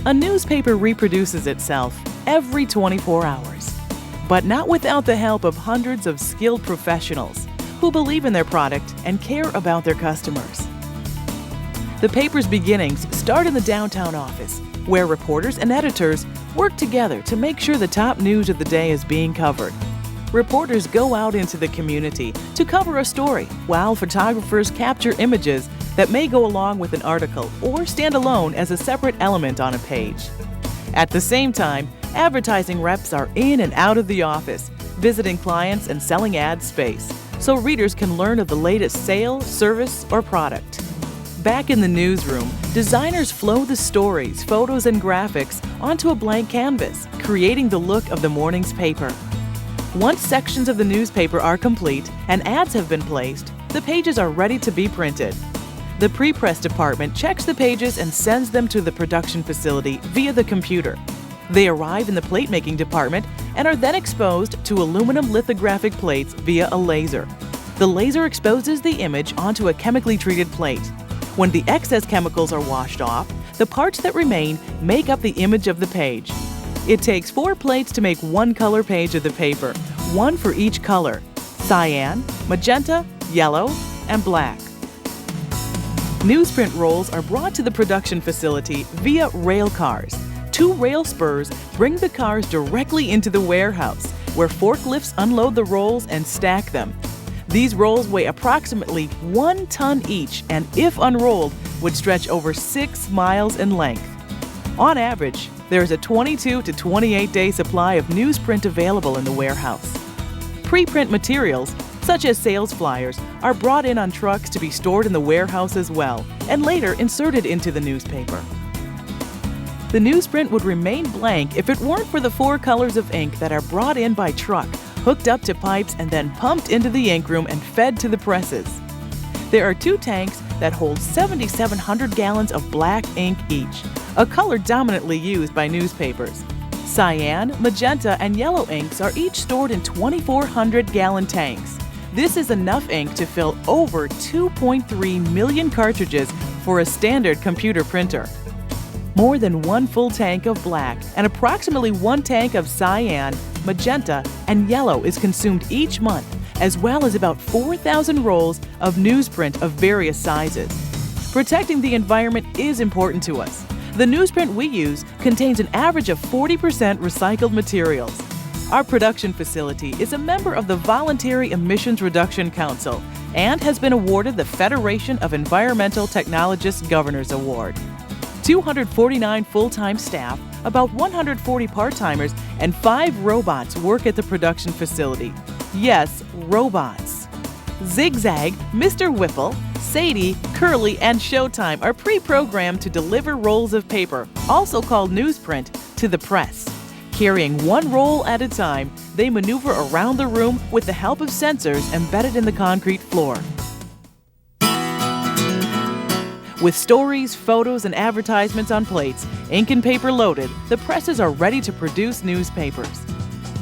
A newspaper reproduces itself every 24 hours, but not without the help of hundreds of skilled professionals who believe in their product and care about their customers. The paper's beginnings start in the downtown office, where reporters and editors work together to make sure the top news of the day is being covered. Reporters go out into the community to cover a story, while photographers capture images that may go along with an article or stand alone as a separate element on a page. At the same time, advertising reps are in and out of the office, visiting clients and selling ad space, so readers can learn of the latest sale, service, or product. Back in the newsroom, designers flow the stories, photos, and graphics onto a blank canvas, creating the look of the morning's paper. Once sections of the newspaper are complete and ads have been placed, the pages are ready to be printed. The pre-press department checks the pages and sends them to the production facility via the computer. They arrive in the plate-making department and are then exposed to aluminum lithographic plates via a laser. The laser exposes the image onto a chemically treated plate. When the excess chemicals are washed off, the parts that remain make up the image of the page. It takes 4 plates to make one color page of the paper, one for each color: cyan, magenta, yellow, and black. Newsprint rolls are brought to the production facility via rail cars. 2 rail spurs bring the cars directly into the warehouse, where forklifts unload the rolls and stack them. These rolls weigh approximately 1 ton each and, if unrolled, would stretch over 6 miles in length. On average, there is a 22 to 28-day supply of newsprint available in the warehouse. Pre-print materials, such as sales flyers, are brought in on trucks to be stored in the warehouse as well, and later inserted into the newspaper. The newsprint would remain blank if it weren't for the 4 colors of ink that are brought in by truck, hooked up to pipes, and then pumped into the ink room and fed to the presses. There are 2 tanks that hold 7,700 gallons of black ink each, a color dominantly used by newspapers. Cyan, magenta, and yellow inks are each stored in 2,400-gallon tanks. This is enough ink to fill over 2.3 million cartridges for a standard computer printer. More than 1 full tank of black and approximately 1 tank of cyan, magenta, and yellow is consumed each month, as well as about 4,000 rolls of newsprint of various sizes. Protecting the environment is important to us. The newsprint we use contains an average of 40% recycled materials. Our production facility is a member of the Voluntary Emissions Reduction Council and has been awarded the Federation of Environmental Technologists Governor's Award. 249 full-time staff, about 140 part-timers, and 5 robots work at the production facility. Yes, robots. Zigzag, Mr. Whipple, Sadie, Curly, and Showtime are pre-programmed to deliver rolls of paper, also called newsprint, to the press. Carrying 1 roll at a time, they maneuver around the room with the help of sensors embedded in the concrete floor. With stories, photos, and advertisements on plates, ink and paper loaded, the presses are ready to produce newspapers.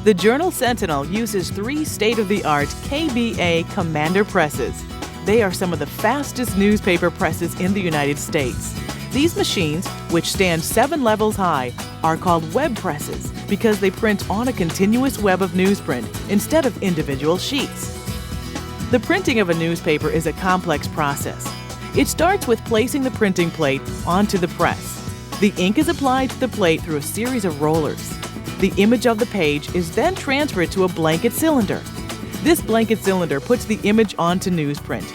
The Journal Sentinel uses 3 state-of-the-art KBA Commander presses. They are some of the fastest newspaper presses in the United States. These machines, which stand 7 levels high, are called web presses because they print on a continuous web of newsprint instead of individual sheets. The printing of a newspaper is a complex process. It starts with placing the printing plate onto the press. The ink is applied to the plate through a series of rollers. The image of the page is then transferred to a blanket cylinder. This blanket cylinder puts the image onto newsprint.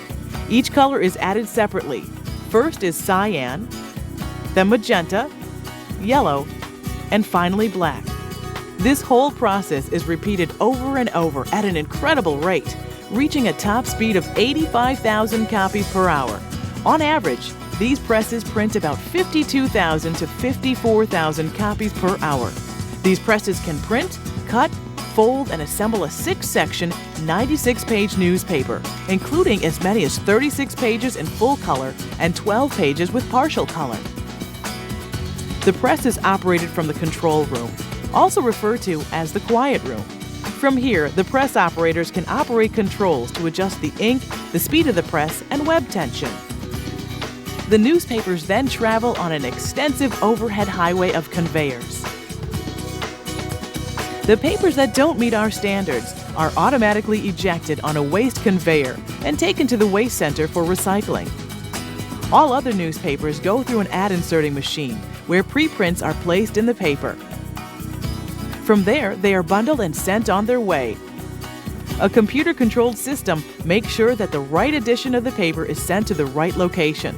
Each color is added separately. First is cyan, then magenta, yellow, and finally black. This whole process is repeated over and over at an incredible rate, reaching a top speed of 85,000 copies per hour. On average, these presses print about 52,000 to 54,000 copies per hour. These presses can print, cut, fold, and assemble a 6-section, 96-page newspaper, including as many as 36 pages in full color and 12 pages with partial color. The press is operated from the control room, also referred to as the quiet room. From here, the press operators can operate controls to adjust the ink, the speed of the press, and web tension. The newspapers then travel on an extensive overhead highway of conveyors. The papers that don't meet our standards are automatically ejected on a waste conveyor and taken to the waste center for recycling. All other newspapers go through an ad inserting machine where preprints are placed in the paper. From there, they are bundled and sent on their way. A computer-controlled system makes sure that the right edition of the paper is sent to the right location.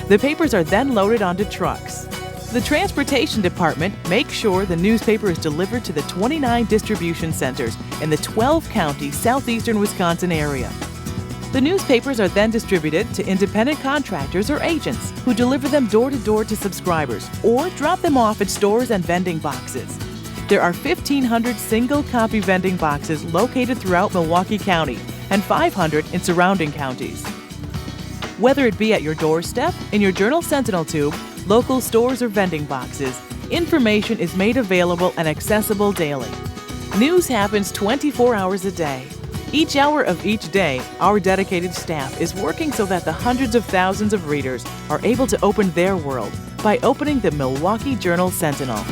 The papers are then loaded onto trucks. The transportation department makes sure the newspaper is delivered to the 29 distribution centers in the 12-county southeastern Wisconsin area. The newspapers are then distributed to independent contractors or agents who deliver them door-to-door to subscribers or drop them off at stores and vending boxes. There are 1,500 single-copy vending boxes located throughout Milwaukee County and 500 in surrounding counties. Whether it be at your doorstep, in your Journal Sentinel tube, local stores or vending boxes, information is made available and accessible daily. News happens 24 hours a day. Each hour of each day, our dedicated staff is working so that the hundreds of thousands of readers are able to open their world by opening the Milwaukee Journal Sentinel.